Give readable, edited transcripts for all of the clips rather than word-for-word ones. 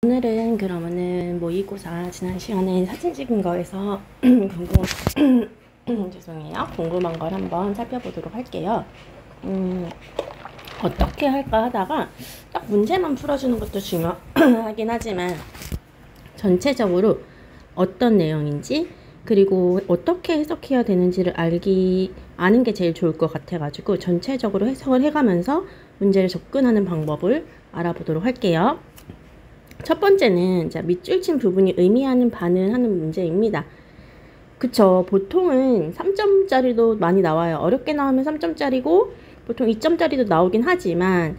오늘은 그러면은 모의고사 지난 시간에 사진 찍은 거에서 죄송해요. 궁금한 걸 한번 살펴보도록 할게요. 어떻게 할까 하다가 딱 문제만 풀어주는 것도 중요하긴 하지만 전체적으로 어떤 내용인지 그리고 어떻게 해석해야 되는지를 아는 게 제일 좋을 것 같아가지고 전체적으로 해석을 해가면서 문제를 접근하는 방법을 알아보도록 할게요. 첫 번째는 밑줄 친 부분이 의미하는 바는 하는 문제입니다. 그쵸. 보통은 3점짜리도 많이 나와요. 어렵게 나오면 3점짜리고 보통 2점짜리도 나오긴 하지만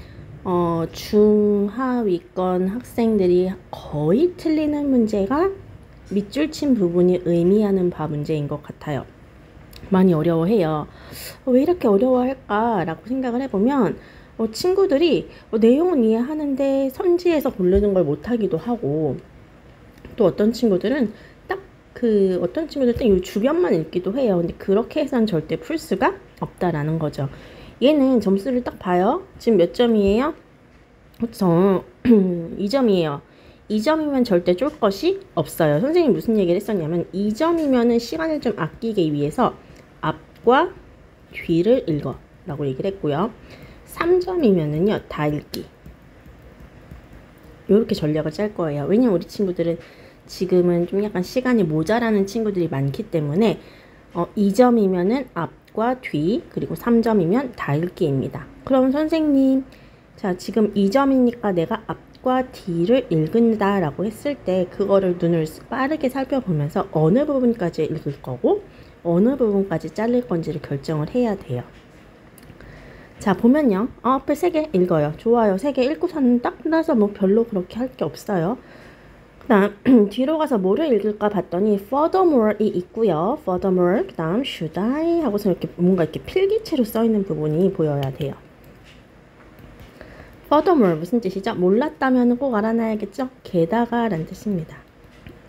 중하위권 학생들이 거의 틀리는 문제가 밑줄 친 부분이 의미하는 바 문제인 것 같아요. 많이 어려워해요. 왜 이렇게 어려워할까 라고 생각을 해보면 친구들이 내용은 이해하는데 선지에서 고르는 걸 못하기도 하고, 또 어떤 친구들은 어떤 친구들은 이 주변만 읽기도 해요. 근데 그렇게 해서는 절대 풀 수가 없다라는 거죠. 얘는 점수를 딱 봐요. 지금 몇 점이에요? 그쵸. 2점이에요. 2점이면 절대 쫄 것이 없어요. 선생님이 무슨 얘기를 했었냐면 2점이면은 시간을 좀 아끼기 위해서 앞과 뒤를 읽어 라고 얘기를 했고요. 3점이면은요 다 읽기, 이렇게 전략을 짤 거예요. 왜냐면 우리 친구들은 지금은 좀 약간 시간이 모자라는 친구들이 많기 때문에 2점이면은 앞과 뒤, 그리고 3점이면 다 읽기입니다. 그럼 선생님, 자 지금 2점이니까 내가 앞과 뒤를 읽는다 라고 했을 때 그거를 눈을 빠르게 살펴보면서 어느 부분까지 읽을 거고 어느 부분까지 자를 건지를 결정을 해야 돼요. 자 보면요, 앞에 3개 읽어요. 좋아요. 3개 읽고서는 딱 나서 뭐 별로 그렇게 할 게 없어요. 그 다음 뒤로 가서 뭐를 읽을까 봤더니 furthermore이 있고요. furthermore, 그 다음 should I 하고서 이렇게 뭔가 이렇게 필기체로 써있는 부분이 보여야 돼요. furthermore 무슨 뜻이죠? 몰랐다면 꼭 알아놔야겠죠? 게다가 라는 뜻입니다.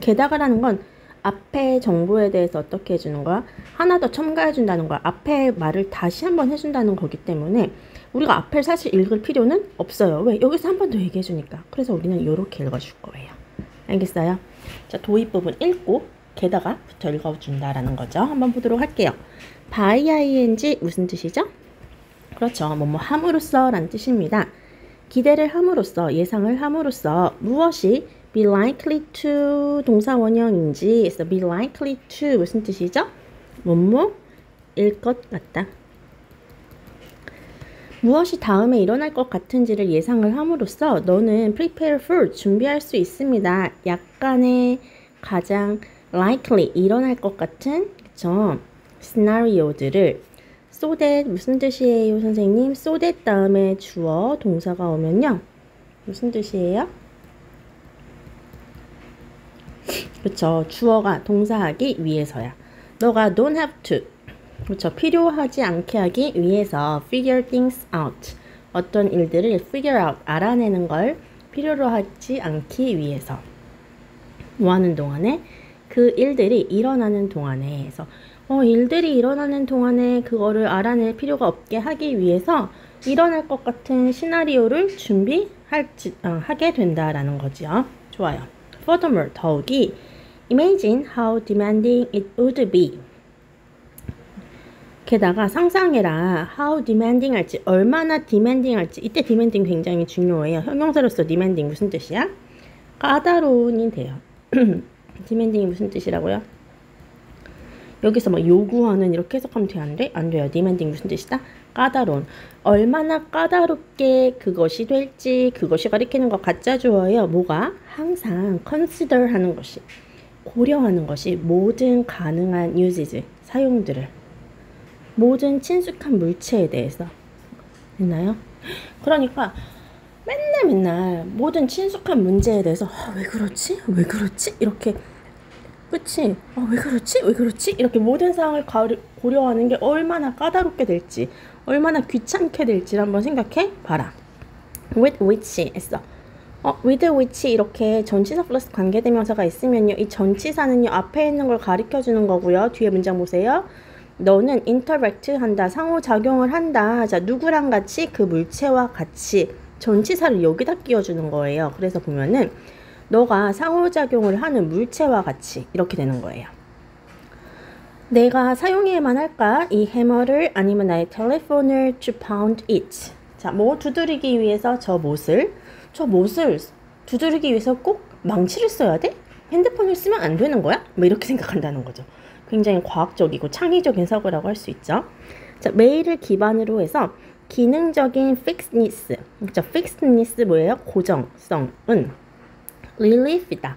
게다가라는 건 앞에 정보에 대해서 어떻게 해주는 거야? 하나 더 첨가해준다는 거야. 앞에 말을 다시 한번 해준다는 거기 때문에 우리가 앞을 사실 읽을 필요는 없어요. 왜? 여기서 한 번 더 얘기해주니까. 그래서 우리는 이렇게 읽어줄 거예요. 알겠어요? 자, 도입 부분 읽고 게다가부터 읽어준다라는 거죠. 한번 보도록 할게요. by ing 무슨 뜻이죠? 그렇죠. 뭐뭐 함으로써 라는 뜻입니다. 기대를 함으로써, 예상을 함으로써 무엇이 be likely to 동사 원형인지, 그래서 be likely to 무슨 뜻이죠? 뭐뭐일 것 같다. 무엇이 다음에 일어날 것 같은지를 예상을 함으로써 너는 prepare for 준비할 수 있습니다. 약간의 가장 likely 일어날 것 같은 그쵸? 시나리오들을 so that 무슨 뜻이에요 선생님? so that 다음에 주어 동사가 오면요 무슨 뜻이에요? 그쵸, 주어가 동사하기 위해서야. 너가 don't have to, 그쵸, 필요하지 않게 하기 위해서 figure things out, 어떤 일들을 figure out, 알아내는 걸 필요로 하지 않기 위해서 뭐 하는 동안에? 그 일들이 일어나는 동안에. 그래서 일들이 일어나는 동안에 그거를 알아낼 필요가 없게 하기 위해서 일어날 것 같은 시나리오를 하게 된다라는 거죠. 좋아요. Furthermore, 더욱이 Imagine how demanding it would be. 게다가 상상해라. How demanding 할지, 얼마나 demanding 할지. 이때 demanding 굉장히 중요해요. 형용사로서 demanding 무슨 뜻이야? 까다로운이 돼요. demanding이 무슨 뜻이라고요? 여기서 뭐 요구하는 이렇게 해석하면 돼요? 안 돼? 안 돼요. demanding 무슨 뜻이다? 까다로운. 얼마나 까다롭게 그것이 될지, 그것이 가리키는 것 가짜 주어예요. 뭐가? 항상 consider 하는 것이, 고려하는 것이 모든 가능한 uses, 사용들을, 모든 친숙한 물체에 대해서. 됐나요? 그러니까 맨날 모든 친숙한 문제에 대해서 왜 그렇지? 왜 그렇지? 이렇게, 그치? 왜 그렇지? 왜 그렇지? 이렇게 모든 상황을 고려하는 게 얼마나 까다롭게 될지, 얼마나 귀찮게 될지를 한번 생각해 봐라. with which 했어. with which 이렇게 전치사 플러스 관계대명사가 있으면요, 이 전치사는요 앞에 있는 걸 가리켜 주는 거고요. 뒤에 문장 보세요. 너는 interact 한다, 상호작용을 한다. 자, 누구랑 같이? 그 물체와 같이. 전치사를 여기다 끼워주는 거예요. 그래서 보면은 너가 상호작용을 하는 물체와 같이 이렇게 되는 거예요. 내가 사용해야만 할까? 이 해머를 아니면 나의 텔레폰을 to pound it. 자, 뭐 두드리기 위해서 저 못을 두드리기 위해서 꼭 망치를 써야 돼? 핸드폰을 쓰면 안 되는 거야? 뭐 이렇게 생각한다는 거죠. 굉장히 과학적이고 창의적인 사고라고 할 수 있죠. 자, 메일을 기반으로 해서 기능적인 fixedness, 그렇죠? fixedness 뭐예요? 고정성은 relief이다,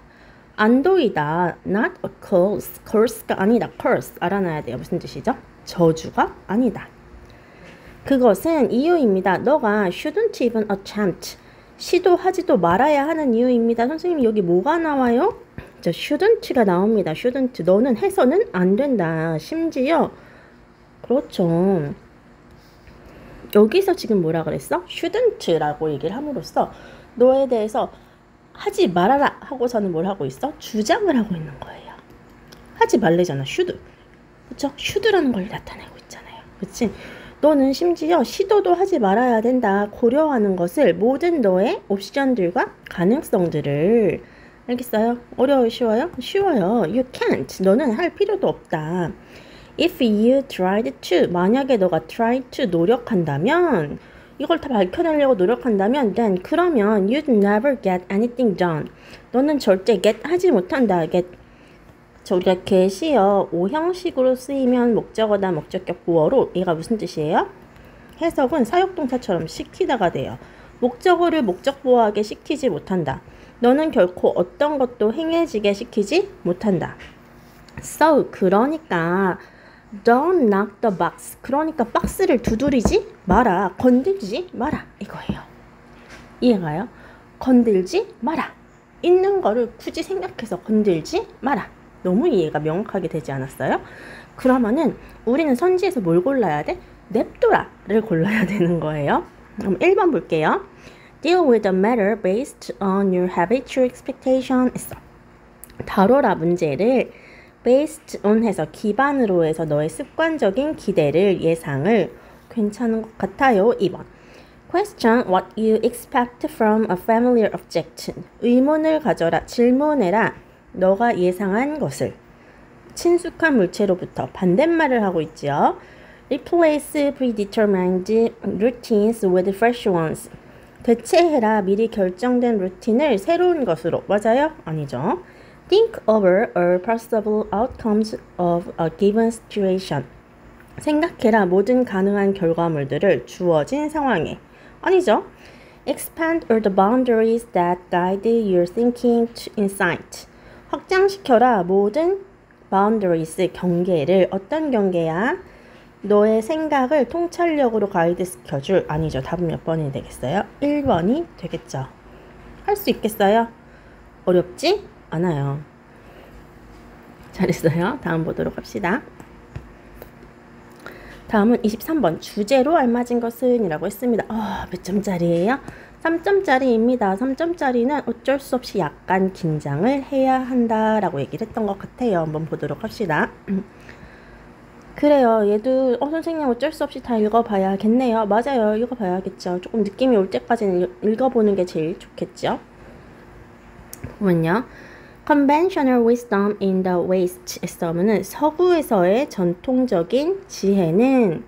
안도이다, not a curse가 아니다. curse 알아놔야 돼요. 무슨 뜻이죠? 저주가 아니다. 그것은 이유입니다. 너가 shouldn't even attempt, 시도하지도 말아야 하는 이유입니다. 선생님 여기 뭐가 나와요? 저 shouldn't가 나옵니다. shouldn't, 너는 해서는 안 된다. 심지어 그렇죠. 여기서 지금 뭐라 그랬어? shouldn't라고 얘기를 함으로써 너에 대해서 하지 말아라 하고서는 뭘 하고 있어? 주장을 하고 있는 거예요. 하지 말래잖아. should. 그쵸? should라는 걸 나타내고 있잖아요. 그치? 너는 심지어 시도도 하지 말아야 된다. 고려하는 것을 모든 너의 옵션들과 가능성들을, 알겠어요? 어려워요? 쉬워요? 쉬워요. You can't. 너는 할 필요도 없다. If you tried to, 만약에 너가 try to 노력한다면, 이걸 다 밝혀내려고 노력한다면, then 그러면 you'd never get anything done. 너는 절대 get 하지 못한다. get. 우리가 get이요, 오형식으로 쓰이면 목적어다 목적격 보어로, 얘가 무슨 뜻이에요? 해석은 사역동사처럼 시키다가 돼요. 목적어를 목적보어하게 시키지 못한다. 너는 결코 어떤 것도 행해지게 시키지 못한다. So, 그러니까 don't knock the box. 그러니까 박스를 두드리지 마라. 건들지 마라. 이거예요. 이해가요? 건들지 마라. 있는 거를 굳이 생각해서 건들지 마라. 너무 이해가 명확하게 되지 않았어요? 그러면은 우리는 선지에서 뭘 골라야 돼? 냅둬라를 골라야 되는 거예요. 그럼 1번 볼게요. Deal with the matter based on your habitual expectation. 다뤄라 문제를 based on 해서 기반으로 해서 너의 습관적인 기대를, 예상을. 괜찮은 것 같아요. 2번. Question what you expect from a familiar object. 의문을 가져라. 질문해라. 너가 예상한 것을. 친숙한 물체로부터 반대말을 하고 있죠. Replace predetermined routines with fresh ones. 대체해라. 미리 결정된 루틴을 새로운 것으로. 맞아요? 아니죠. Think over all possible outcomes of a given situation. 생각해라. 모든 가능한 결과물들을 주어진 상황에. 아니죠. Expand all the boundaries that guide your thinking to insight. 확장시켜라. 모든 boundaries, 경계를. 어떤 경계야? 너의 생각을 통찰력으로 가이드시켜줄. 아니죠. 답은 몇 번이 되겠어요? 1번이 되겠죠. 할 수 있겠어요? 어렵지 않아요. 잘했어요. 다음 보도록 합시다. 다음은 23번. 주제로 알맞은 것은 이라고 했습니다. 몇 점짜리예요? 3점짜리입니다. 3점짜리는 어쩔 수 없이 약간 긴장을 해야 한다라고 얘기를 했던 것 같아요. 한번 보도록 합시다. 그래요. 얘도 선생님 어쩔 수 없이 다 읽어봐야겠네요. 맞아요. 읽어봐야겠죠. 조금 느낌이 올 때까지는 읽어보는 게 제일 좋겠죠. 보면요. Conventional wisdom in the West 에서는 서구에서의 전통적인 지혜는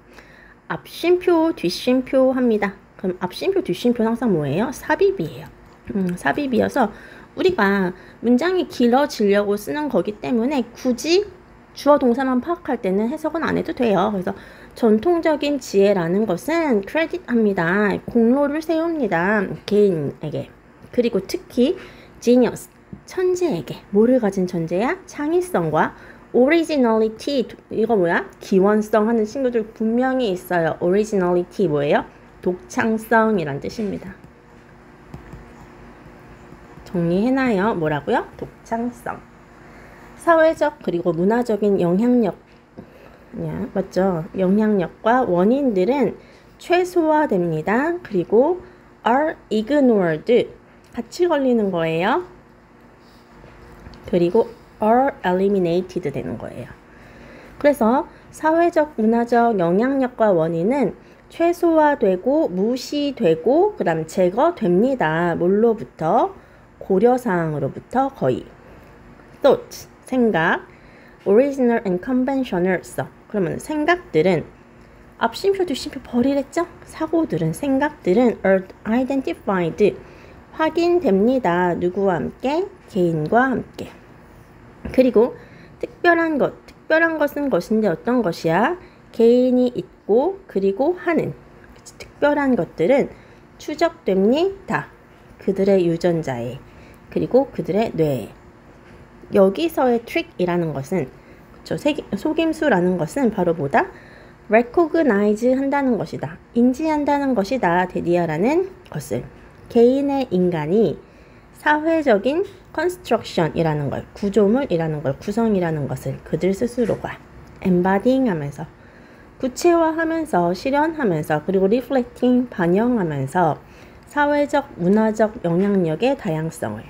앞쉼표, 뒤쉼표 합니다. 그럼 앞쉼표, 뒤쉼표는 항상 뭐예요? 삽입이에요. 삽입이어서 우리가 문장이 길어지려고 쓰는 거기 때문에 굳이 주어 동사만 파악할 때는 해석은 안 해도 돼요. 그래서 전통적인 지혜라는 것은 크레딧합니다. 공로를 세웁니다. 개인에게. 그리고 특히 genius, 천재에게. 뭐를 가진 천재야? 창의성과 originality, 이거 뭐야? 기원성 하는 친구들 분명히 있어요. originality 뭐예요? 독창성이란 뜻입니다. 정리해놔요. 뭐라고요? 독창성. 사회적 그리고 문화적인 영향력, 맞죠? 영향력과 원인들은 최소화됩니다. 그리고 are ignored, 같이 걸리는 거예요. 그리고 are eliminated 되는 거예요. 그래서 사회적, 문화적 영향력과 원인은 최소화되고 무시되고 그 다음 제거됩니다. 뭘로부터? 고려사항으로부터 거의. thought, 생각. original and conventional 써. 그러면 생각들은 앞심표 뒷심표 버리랬죠? 사고들은, 생각들은 are identified, 확인됩니다. 누구와 함께? 개인과 함께. 그리고 특별한 것, 특별한 것은 것인데 어떤 것이야? 개인이 있고 그리고 하는. 특별한 것들은 추적됩니다. 그들의 유전자에, 그리고 그들의 뇌에. 여기서의 트릭이라는 것은, 속임수라는 것은 바로 뭐다? recognize 한다는 것이다. 인지한다는 것이다. 데디아라는 것을. 개인의 인간이 사회적인 construction이라는 걸, 구조물이라는 걸, 구성이라는 것을 그들 스스로가 embodying 하면서, 구체화하면서, 실현하면서, 그리고 reflecting, 반영하면서 사회적, 문화적 영향력의 다양성을.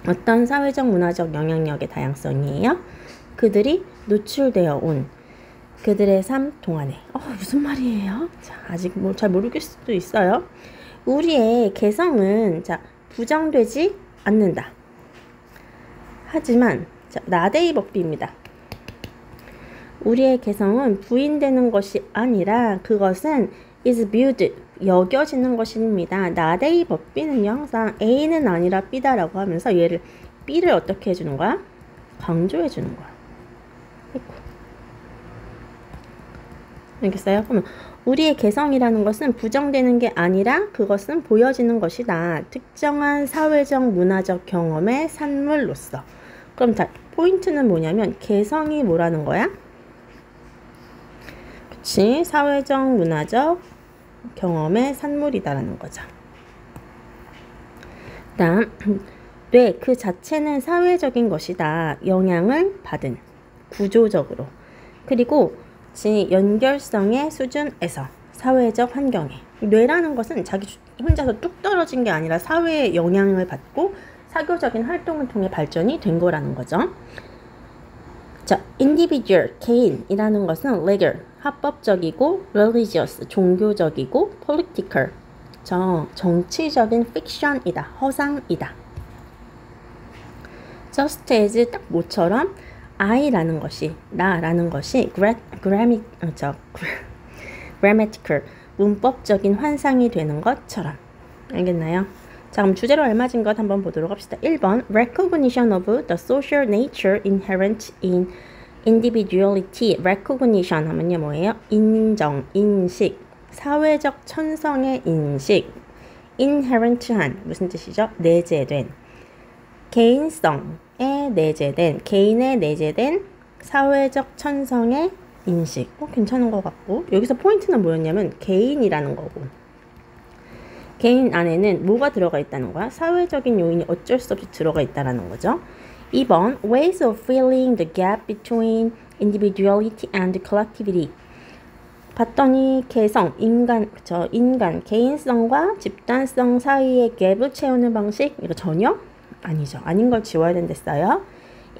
어떤 사회적, 문화적 영향력의 다양성이에요? 그들이 노출되어 온 그들의 삶 동안에. 무슨 말이에요? 자, 아직 잘 모르겠을 수도 있어요. 우리의 개성은 부정되지 않는다. 하지만 나데이 법비입니다. 우리의 개성은 부인되는 것이 아니라 그것은 is viewed, 여겨지는 것입니다. 나데이 법비는요, 항상 A는 아니라 B다라고 하면서 얘를 B를 어떻게 해주는 거야? 강조해 주는 거야. 알겠어요? 그러면 우리의 개성이라는 것은 부정되는 게 아니라 그것은 보여지는 것이다. 특정한 사회적, 문화적 경험의 산물로서. 그럼 포인트는 뭐냐면 개성이 뭐라는 거야? 그치? 사회적, 문화적 경험의 산물이다라는 거죠. 다음, 뇌 그 자체는 사회적인 것이다. 영향을 받은, 구조적으로. 그리고 연결성의 수준에서, 사회적 환경에. 뇌라는 것은 자기 혼자서 뚝 떨어진 게 아니라 사회의 영향을 받고 사교적인 활동을 통해 발전이 된 거라는 거죠. individual, 개인이라는 것은 legal, 합법적이고, religious, 종교적이고, political, 정치적인 fiction이다, 허상이다. just as, 딱 뭐처럼 I라는 것이, 나라는 것이 grammatical, 문법적인 환상이 되는 것처럼. 알겠나요? 자, 그럼 주제로 알맞은 것 한번 보도록 합시다. 1번, recognition of the social nature inherent in individuality. recognition 하면요 뭐예요? 인정, 인식, 사회적 천성의 인식. inherent한, 무슨 뜻이죠? 내재된, 개인성에 내재된, 개인에 내재된 사회적 천성의 인식. 괜찮은 것 같고, 여기서 포인트는 뭐였냐면 개인이라는 거고, 개인 안에는 뭐가 들어가 있다는 거야? 사회적인 요인이 어쩔 수 없이 들어가 있다는 거죠. 2번, ways of filling the gap between individuality and collectivity. 봤더니 개성, 인간, 개인성과 집단성 사이의 갭을 채우는 방식, 이거 전혀 아니죠. 아닌 걸 지워야 된댔어요.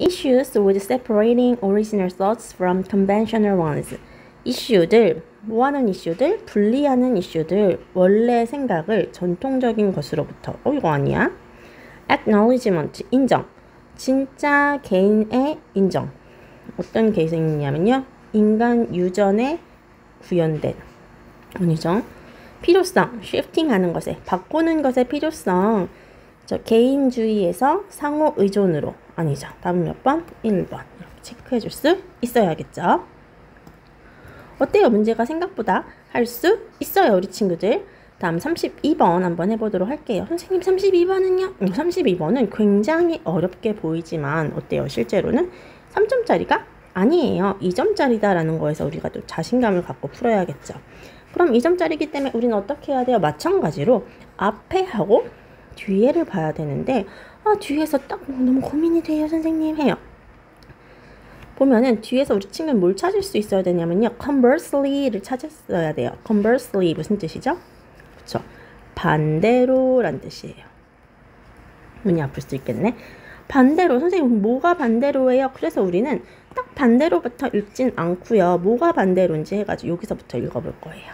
Issues with separating original thoughts from conventional ones. 이슈들, 뭐하는 이슈들? 분리하는 이슈들, 원래 생각을 전통적인 것으로부터. 이거 아니야? Acknowledgement, 인정. 진짜 개인의 인정. 어떤 개성이냐면요, 인간 유전에 구현된, 아니죠. 필요성, shifting하는 것에, 바꾸는 것의 필요성. 개인주의에서 상호 의존으로. 아니죠. 답은 몇 번? 1번. 이렇게 체크해 줄 수 있어야겠죠. 어때요? 문제가 생각보다 할 수 있어요, 우리 친구들. 다음 32번 한번 해보도록 할게요. 선생님 32번은요? 32번은 굉장히 어렵게 보이지만 어때요? 실제로는 3점짜리가 아니에요. 2점짜리다라는 거에서 우리가 또 자신감을 갖고 풀어야겠죠. 그럼 2점짜리이기 때문에 우리는 어떻게 해야 돼요? 마찬가지로 앞에 하고 뒤에를 봐야 되는데, 뒤에서 딱 너무 고민이 돼요, 선생님 해요. 보면은 뒤에서 우리 친구는 뭘 찾을 수 있어야 되냐면요, conversely를 찾았어야 돼요. conversely 무슨 뜻이죠? 그쵸? 반대로란 뜻이에요. 문이 아플 수 있겠네. 반대로, 선생님 뭐가 반대로예요? 그래서 우리는 딱 반대로부터 읽진 않고요, 뭐가 반대로인지 해가지고 여기서부터 읽어볼 거예요.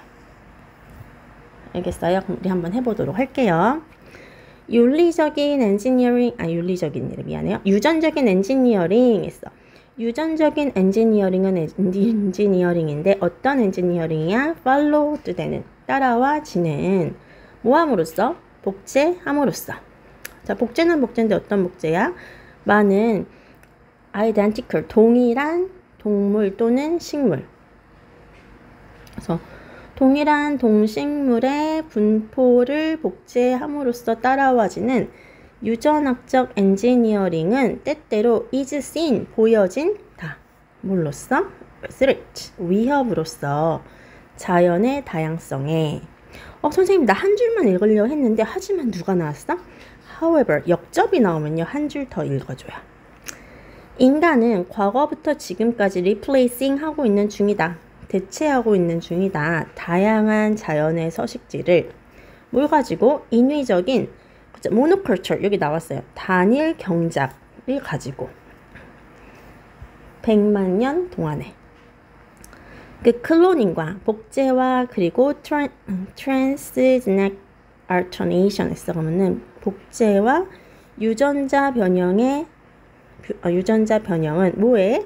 알겠어요? 그럼 우리 한번 해보도록 할게요. 윤리적인 엔지니어링, 윤리적인 일 미안해요. 유전적인 엔지니어링 했어. 유전적인 엔지니어링은 엔지니어링인데 어떤 엔지니어링이야? followed 되는, 따라와지는, 뭐함으로써? 복제함으로써. 자, 복제는 복제인데 어떤 복제야? 많은 identical, 동일한 동물 또는 식물. 그래서 동일한 동식물의 분포를 복제함으로써 따라와지는 유전학적 엔지니어링은 때때로 is seen, 보여진다. 뭘로써? threat, 위협으로써 자연의 다양성에. 선생님 나 한 줄만 읽으려 했는데 하지만 누가 나왔어? However, 역접이 나오면요 한 줄 더 읽어줘요. 인간은 과거부터 지금까지 replacing 하고 있는 중이다. 대체하고 있는 중이다. 다양한 자연의 서식지를 뭘 가지고? 인위적인 모노컬처, 여기 나왔어요. 단일 경작을 가지고 100만 년 동안에 그 클로닝과 복제와 그리고 transgenic alternation 했어. 그러면은 복제와 유전자 변형은 뭐에?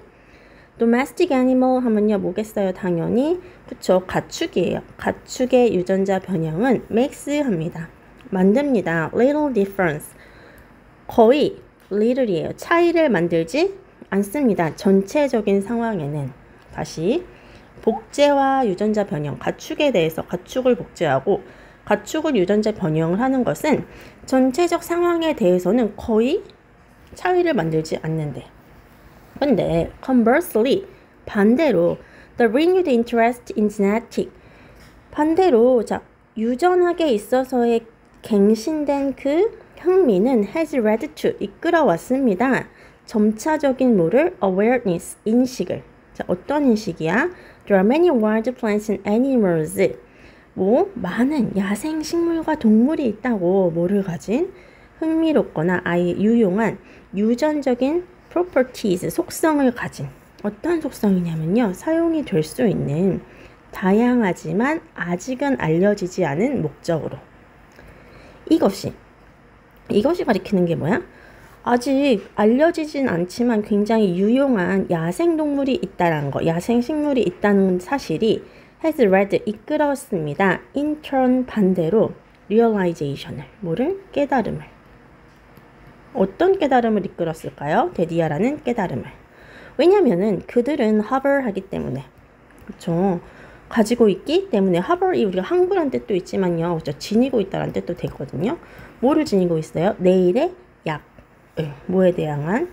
domestic animal 하면요 뭐겠어요? 당연히 그쵸, 가축이에요. 가축의 유전자 변형은 makes 합니다. 만듭니다. little difference, 거의 little이에요. 차이를 만들지 않습니다. 전체적인 상황에는. 다시 복제와 유전자 변형, 가축에 대해서 가축을 복제하고 가축을 유전자 변형을 하는 것은 전체적 상황에 대해서는 거의 차이를 만들지 않는데, 근데 conversely, 반대로 the renewed interest in genetic, 반대로 자 유전학에 있어서의 갱신된 그 흥미는 has led to, 이끌어왔습니다. 점차적인 뭐를? awareness, 인식을. 자, 어떤 인식이야? There are many wild plants and animals. 뭐 많은 야생 식물과 동물이 있다고. 뭐를 가진? 흥미롭거나 아예 유용한 유전적인 properties, 속성을 가진. 어떤 속성이냐면요, 사용이 될 수 있는 다양하지만 아직은 알려지지 않은 목적으로. 이것이 가리키는 게 뭐야? 아직 알려지진 않지만 굉장히 유용한 야생동물이 있다는 거, 야생식물이 있다는 사실이 has led, 이끌었습니다. in turn, 반대로 realization을, 뭐를? 깨달음을. 어떤 깨달음을 이끌었을까요? 데디아라는 깨달음을. 왜냐면은 그들은 hover하기 때문에, 그쵸? 가지고 있기 때문에. hover이 우리가 항구란 뜻도 있지만요, 그쵸? 지니고 있다라는 뜻도 되거든요. 뭐를 지니고 있어요? 내일의 약. 뭐에 대항한?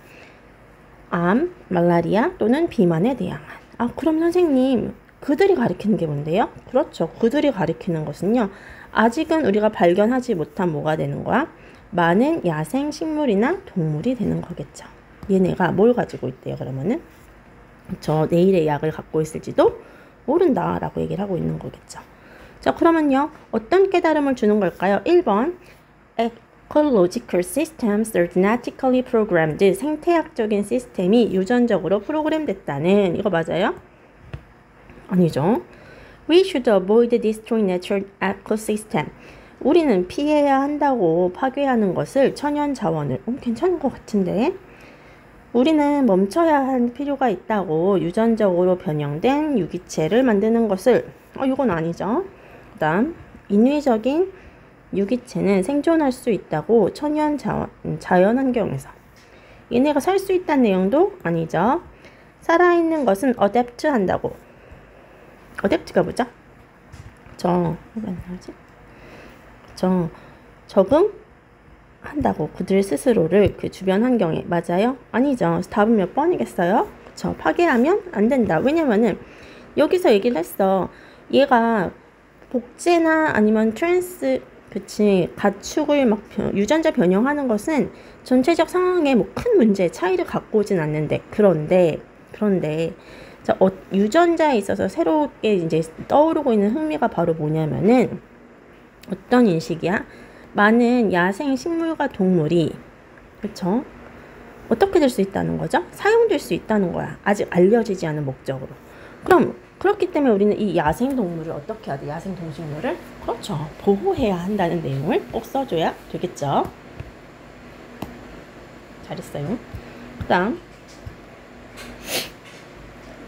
암, 말라리아 또는 비만에 대항한. 그럼 선생님, 그들이 가리키는 게 뭔데요? 그렇죠. 그들이 가리키는 것은요, 아직은 우리가 발견하지 못한 뭐가 되는 거야? 많은 야생 식물이나 동물이 되는 거겠죠. 얘네가 뭘 가지고 있대요, 그러면은? 저 내일의 약을 갖고 있을지도 모른다 라고 얘기를 하고 있는 거겠죠. 자, 그러면요, 어떤 깨달음을 주는 걸까요? 1번, ecological systems are genetically programmed. 생태학적인 시스템이 유전적으로 프로그램됐다는, 이거 맞아요? 아니죠. We should avoid destroying natural ecosystem. 우리는 피해야 한다고 파괴하는 것을, 천연 자원을. 괜찮은 것 같은데. 우리는 멈춰야 할 필요가 있다고, 유전적으로 변형된 유기체를 만드는 것을. 이건 아니죠. 그 다음, 인위적인 유기체는 생존할 수 있다고, 천연 자연 환경에서. 얘네가 살 수 있다는 내용도 아니죠. 살아있는 것은 어댑트 한다고. 어댑트가 뭐죠? 적응한다고, 그들 스스로를 그 주변 환경에. 맞아요? 아니죠. 답은 몇 번이겠어요? 그쵸. 파괴하면 안 된다. 왜냐면은 여기서 얘기를 했어. 얘가 복제나 아니면 가축을 막 유전자 변형하는 것은 전체적 상황에 뭐 큰 문제, 차이를 갖고 오진 않는데, 그런데 자, 유전자에 있어서 새롭게 이제 떠오르고 있는 흥미가 바로 뭐냐면은, 어떤 인식이야? 많은 야생 식물과 동물이, 그쵸? 어떻게 될 수 있다는 거죠? 사용될 수 있다는 거야. 아직 알려지지 않은 목적으로. 그럼 그렇기 때문에 우리는 이 야생 동물을 어떻게 해야 돼? 야생 동식물을? 그렇죠. 보호해야 한다는 내용을 꼭 써줘야 되겠죠. 잘했어요.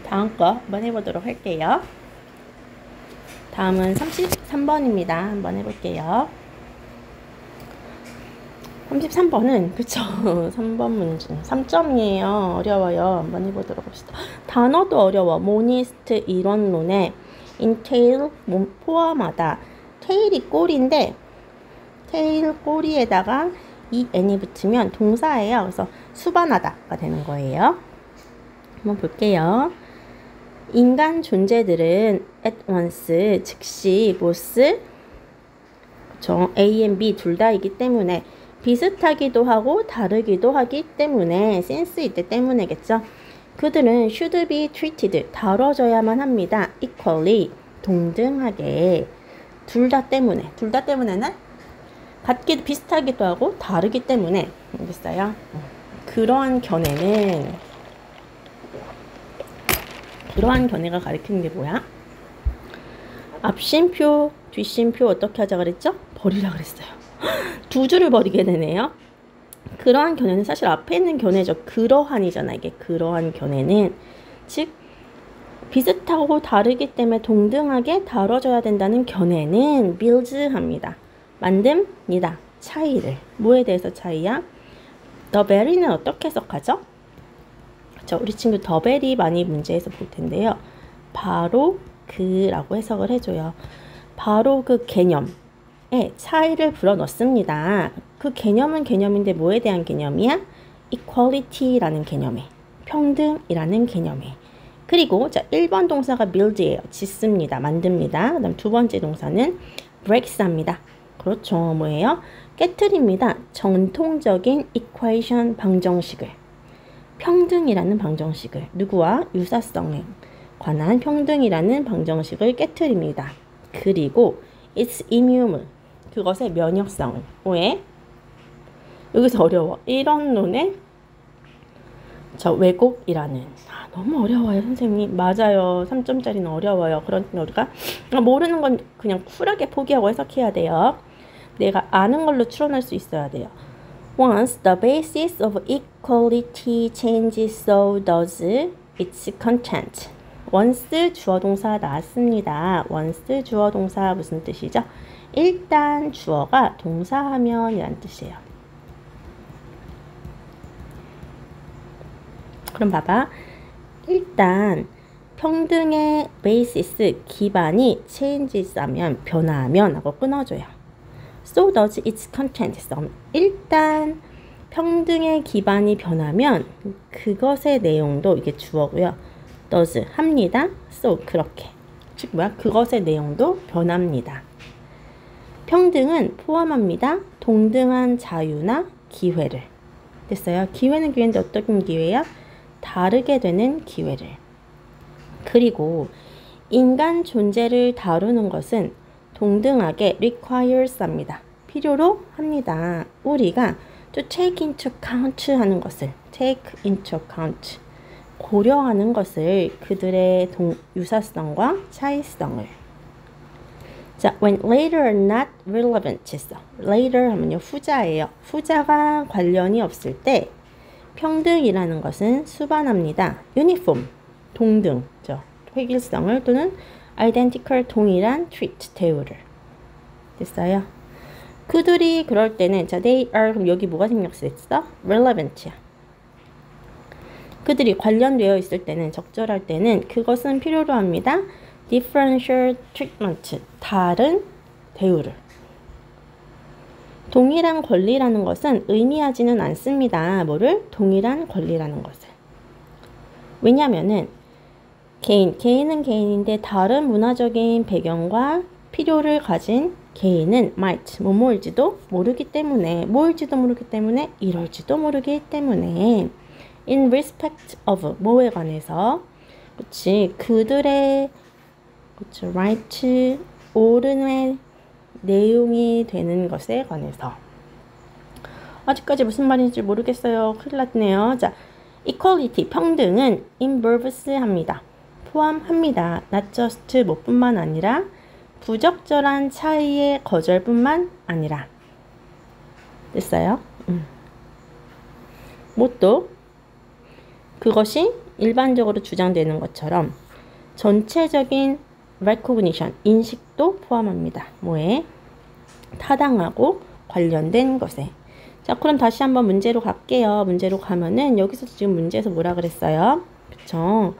다음 거 한번 해보도록 할게요. 다음은 33번입니다. 한번 해볼게요. 33번은 그쵸 3번 문제 3점이에요. 어려워요. 한번 해보도록 합시다. 단어도 어려워. 모니스트 이론론에 entail 포함하다. tail이 꼬리인데 tail 꼬리에다가 en이 붙으면 동사예요. 그래서 수반하다가 되는 거예요. 한번 볼게요. 인간 존재들은 at once 즉시 both 그쵸 A and B 둘 다이기 때문에 비슷하기도 하고 다르기도 하기 때문에 센스 있기 때문에겠죠. 그들은 should be treated 다뤄져야만 합니다. equally 동등하게 둘 다 때문에는 같기도 비슷하기도 하고 다르기 때문에 알겠어요. 그러한 견해가 가리키는 게 뭐야? 앞심표, 뒷심표 어떻게 하자 그랬죠? 버리라 그랬어요. 두 줄을 버리게 되네요. 그러한 견해는 사실 앞에 있는 견해죠. 그러한이잖아. 이게 그러한 견해는 즉 비슷하고 다르기 때문에 동등하게 다뤄져야 된다는 견해는 build합니다. 만듭니다. 차이를. 뭐에 대해서 차이야? the very는 어떻게 해석하죠? 그쵸, 우리 친구 the very 많이 문제에서 볼 텐데요. 바로 그라고 해석을 해줘요. 바로 그 개념에 차이를 불어넣습니다. 그 개념은 개념인데 뭐에 대한 개념이야? equality라는 개념에, 평등이라는 개념에. 그리고 자 1번 동사가 build예요. 짓습니다. 만듭니다. 그다음 두 번째 동사는 breaks합니다. 그렇죠. 뭐예요? 깨트립니다. 전통적인 equation 방정식을. 평등이라는 방정식을. 누구와? 유사성에 관한 평등이라는 방정식을 깨트립니다. 그리고 it's immune. 그것의 면역성을. 왜? 여기서 어려워. 이론론의 왜곡이라는. 너무 어려워요, 선생님. 맞아요. 3점짜리는 어려워요. 그러니까 우리가 모르는 건 그냥 쿨하게 포기하고 해석해야 돼요. 내가 아는 걸로 추론할 수 있어야 돼요. Once the basis of equality changes, so does its content. once 주어동사 나왔습니다. once 주어동사 무슨 뜻이죠? 일단 주어가 동사하면 이란 뜻이에요. 그럼 봐봐. 일단 평등의 베이시스 기반이 changes 하면 변화하면 하고 끊어줘요. So does its content. 일단 평등의 기반이 변하면 그것의 내용도 이게 주어고요. does 합니다. So 그렇게. 즉 뭐야? 그것의 내용도 변합니다. 평등은 포함합니다. 동등한 자유나 기회를. 됐어요? 기회는 기회인데 어떤 기회야? 다르게 되는 기회를. 그리고 인간 존재를 다루는 것은 동등하게 requires 합니다. 필요로 합니다. 우리가 to take into account 하는 것을 take into account 고려하는 것을 그들의 유사성과 차이성을. 자, when later are not relevant 했어. later 하면요 후자예요. 후자가 관련이 없을 때 평등이라는 것은 수반합니다. uniform, 동등, 획일성을 또는 identical, 동일한 treat, 대우를. 됐어요? 그들이 그럴 때는 자, they are 그럼 여기 뭐가 생략했어? relevant야. 그들이 관련되어 있을 때는 적절할 때는 그것은 필요로 합니다. differential treatment, 다른 대우를. 동일한 권리라는 것은 의미하지는 않습니다. 뭐를? 동일한 권리라는 것을. 왜냐면은 개인은 개인인데 다른 문화적인 배경과 필요를 가진 개인은 might, 뭐일지도 모르기 때문에 이럴지도 모르기 때문에 in respect of, 뭐에 관해서 그치, 그들의 그치, right, 옳음의 내용이 되는 것에 관해서. 아직까지 무슨 말인지 모르겠어요. 큰일 났네요. 자, equality, 평등은 involves 합니다. 포함합니다. not just 뭐뿐만 아니라 부적절한 차이의 거절뿐만 아니라. 됐어요? 뭣도 그것이 일반적으로 주장되는 것처럼 전체적인 recognition, 인식도 포함합니다. 뭐에? 타당하고 관련된 것에. 자, 그럼 다시 한번 문제로 갈게요. 문제로 가면은 여기서 지금 문제에서 뭐라 그랬어요? 그쵸?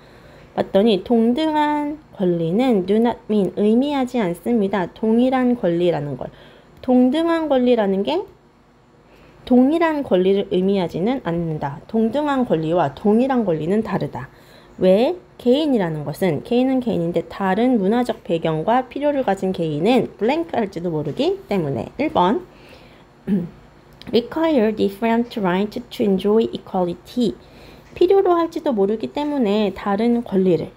봤더니 동등한 권리는 do not mean, 의미하지 않습니다. 동일한 권리라는 걸. 동등한 권리라는 게 동일한 권리를 의미하지는 않는다. 동등한 권리와 동일한 권리는 다르다. 왜? 개인이라는 것은 개인은 개인인데 다른 문화적 배경과 필요를 가진 개인은 블랭크 할지도 모르기 때문에 1번 require different right to enjoy equality 필요로 할지도 모르기 때문에 다른 권리를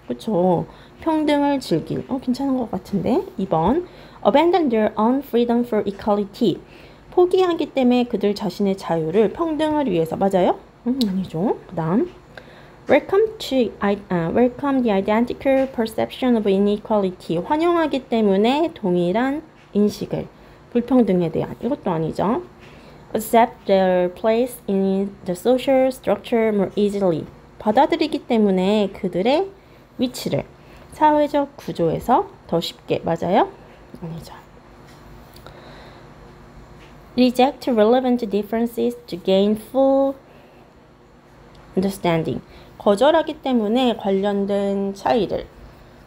그쵸 평등을 즐길 괜찮은 것 같은데 2번 abandon their own freedom for equality 포기하기 때문에 그들 자신의 자유를 평등을 위해서 맞아요? 아니죠. 그 다음 welcome the identical perception of inequality 환영하기 때문에 동일한 인식을 불평등에 대한 이것도 아니죠. accept their place in the social structure more easily 받아들이기 때문에 그들의 위치를 사회적 구조에서 더 쉽게 맞아요? 아니죠. reject relevant differences to gain full understanding. 거절하기 때문에 관련된 차이를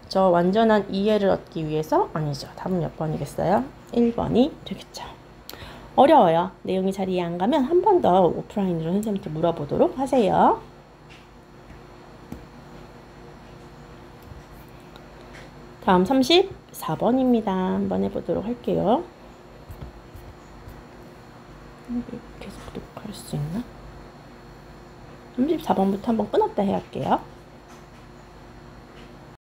저 완전한 이해를 얻기 위해서 아니죠. 답은 몇 번이겠어요? 1번이 되겠죠. 어려워요. 내용이 잘 이해 안 가면 한 번 더 오프라인으로 선생님한테 물어보도록 하세요. 다음 34번입니다. 한번 해보도록 할게요. 계속 녹화할 수 있나? 34번부터 한번 끊었다 해야 할게요.